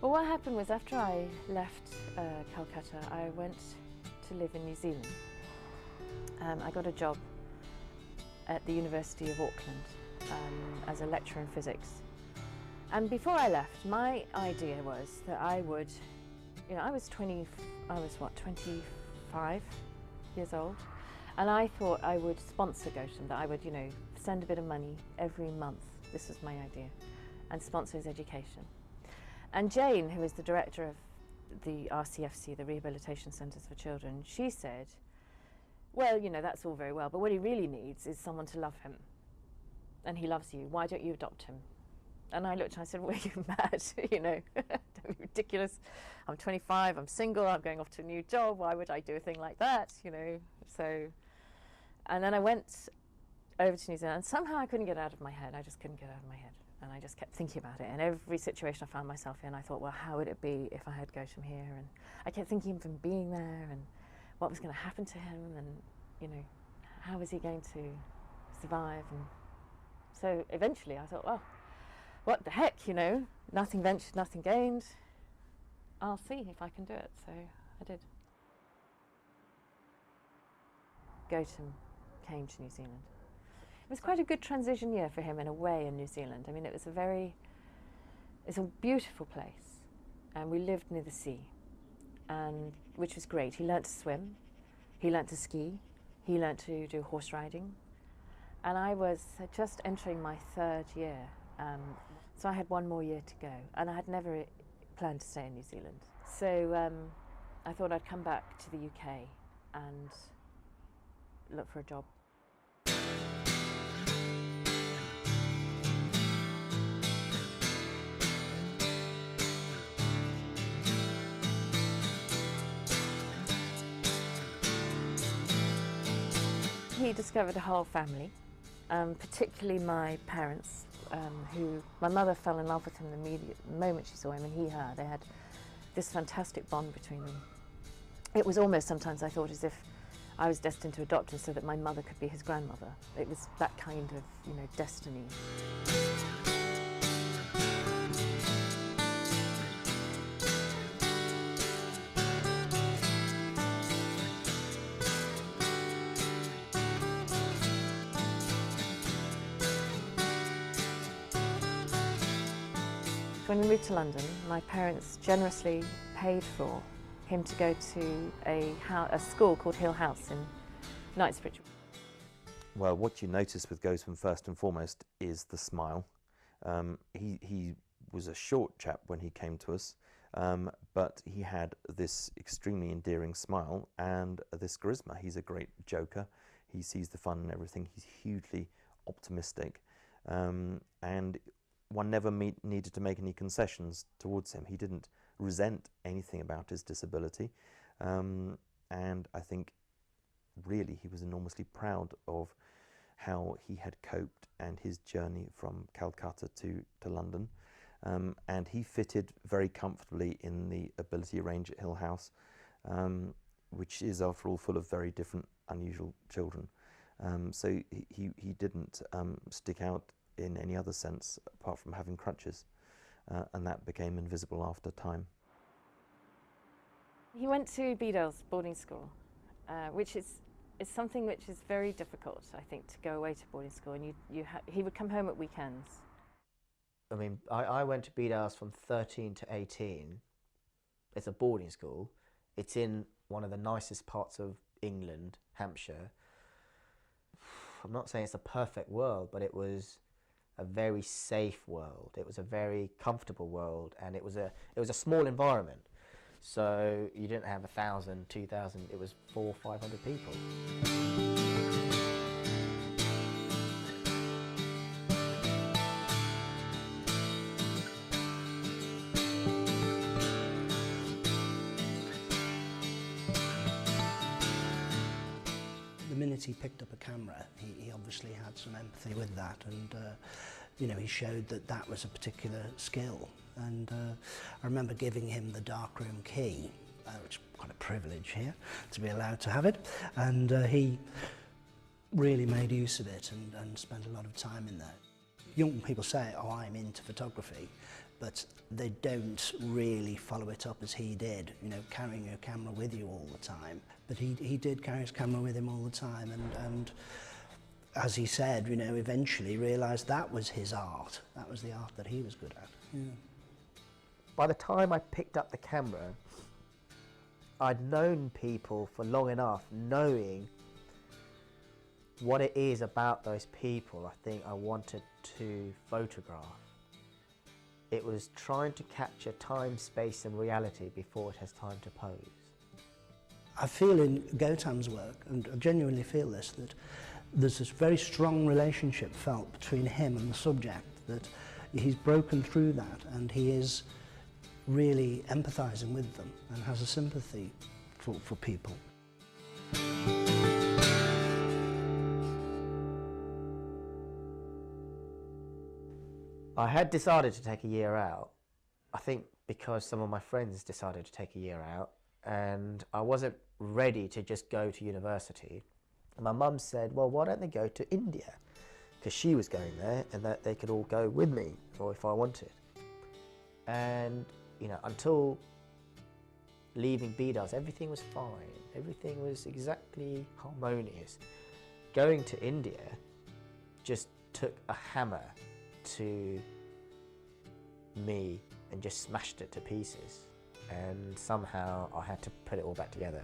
Well, what happened was after I left Calcutta, I went to live in New Zealand. I got a job at the University of Auckland as a lecturer in physics. And before I left, my idea was that I would, I was 25 years old, and I thought I would sponsor gautam, that I would, send a bit of money every month, this was my idea, and sponsor his education. And Jane, who is the director of the RCFC, the Rehabilitation Centres for Children, she said, well, that's all very well, but what he really needs is someone to love him. And he loves you, why don't you adopt him? And I looked and I said, well, are you mad? Don't be ridiculous. I'm 25, I'm single, I'm going off to a new job, why would I do a thing like that? So, and then I went over to New Zealand, and somehow I couldn't get it out of my head. I just couldn't get it out of my head. And I just kept thinking about it. And every situation I found myself in, I thought, well, how would it be if I had gautam here? And I kept thinking of him being there and what was going to happen to him, and, how was he going to survive? And so eventually I thought, well, what the heck, nothing ventured, nothing gained. I'll see if I can do it. So I did. Gautam came to New Zealand. It was quite a good transition year for him in a way in New Zealand. I mean, it's a beautiful place, and we lived near the sea, and which was great. He learnt to swim, he learnt to ski, he learnt to do horse riding, and I was just entering my 3rd year. So I had 1 more year to go, and I had never planned to stay in New Zealand. So I thought I'd come back to the UK and look for a job. He discovered a whole family, particularly my parents. My mother fell in love with him the moment she saw him, and he her. They had this fantastic bond between them. It was almost sometimes I thought as if I was destined to adopt him so that my mother could be his grandmother. It was that kind of, destiny. When we moved to London, my parents generously paid for him to go to a school called Hill House in Knightsbridge. Well, what you notice with gautam first and foremost is the smile. He was a short chap when he came to us, but he had this extremely endearing smile and this charisma. He's a great joker. He sees the fun in everything. He's hugely optimistic, and one never needed to make any concessions towards him. He didn't resent anything about his disability, and I think really he was enormously proud of how he had coped and his journey from Calcutta to London, and he fitted very comfortably in the ability range at Hill House, which is after all full of very different unusual children. So he didn't stick out in any other sense apart from having crutches, and that became invisible after time. He went to Bedales boarding school, which is something which is very difficult, I think, to go away to boarding school, and he would come home at weekends. I mean, I went to Bedales from 13 to 18. It's a boarding school. It's in one of the nicest parts of England, Hampshire. I'm not saying it's a perfect world, but it was a very safe world. It was a very comfortable world, and it was a small environment. So you didn't have 1,000, 2,000. It was 400 or 500 people. The minute he picked up a camera, he obviously had some empathy with that, and he showed that was a particular skill. And I remember giving him the darkroom key, which is quite a privilege here to be allowed to have it, and he really made use of it and spent a lot of time in there. Young people say, oh, I'm into photography, but they don't really follow it up as he did, you know, carrying a camera with you all the time. But he did carry his camera with him all the time, and as he said, you know, eventually realised that was his art. That was the art that he was good at. Yeah. By the time I picked up the camera, I'd known people for long enough, knowing what it is about those people I think I wanted to photograph. It was trying to capture time, space and reality before it has time to pose. I feel in Gautam's work, and I genuinely feel this, that there's this very strong relationship felt between him and the subject, that he's broken through that and he is really empathising with them and has a sympathy for people. I had decided to take a year out, I think because some of my friends decided to take a year out, and I wasn't ready to just go to university. And my mum said, well, why don't they go to India? Because she was going there and that they could all go with me, or if I wanted. And, you know, until leaving BDAS, everything was fine. Everything was exactly harmonious. Going to India just took a hammer to me and just smashed it to pieces. And somehow I had to put it all back together.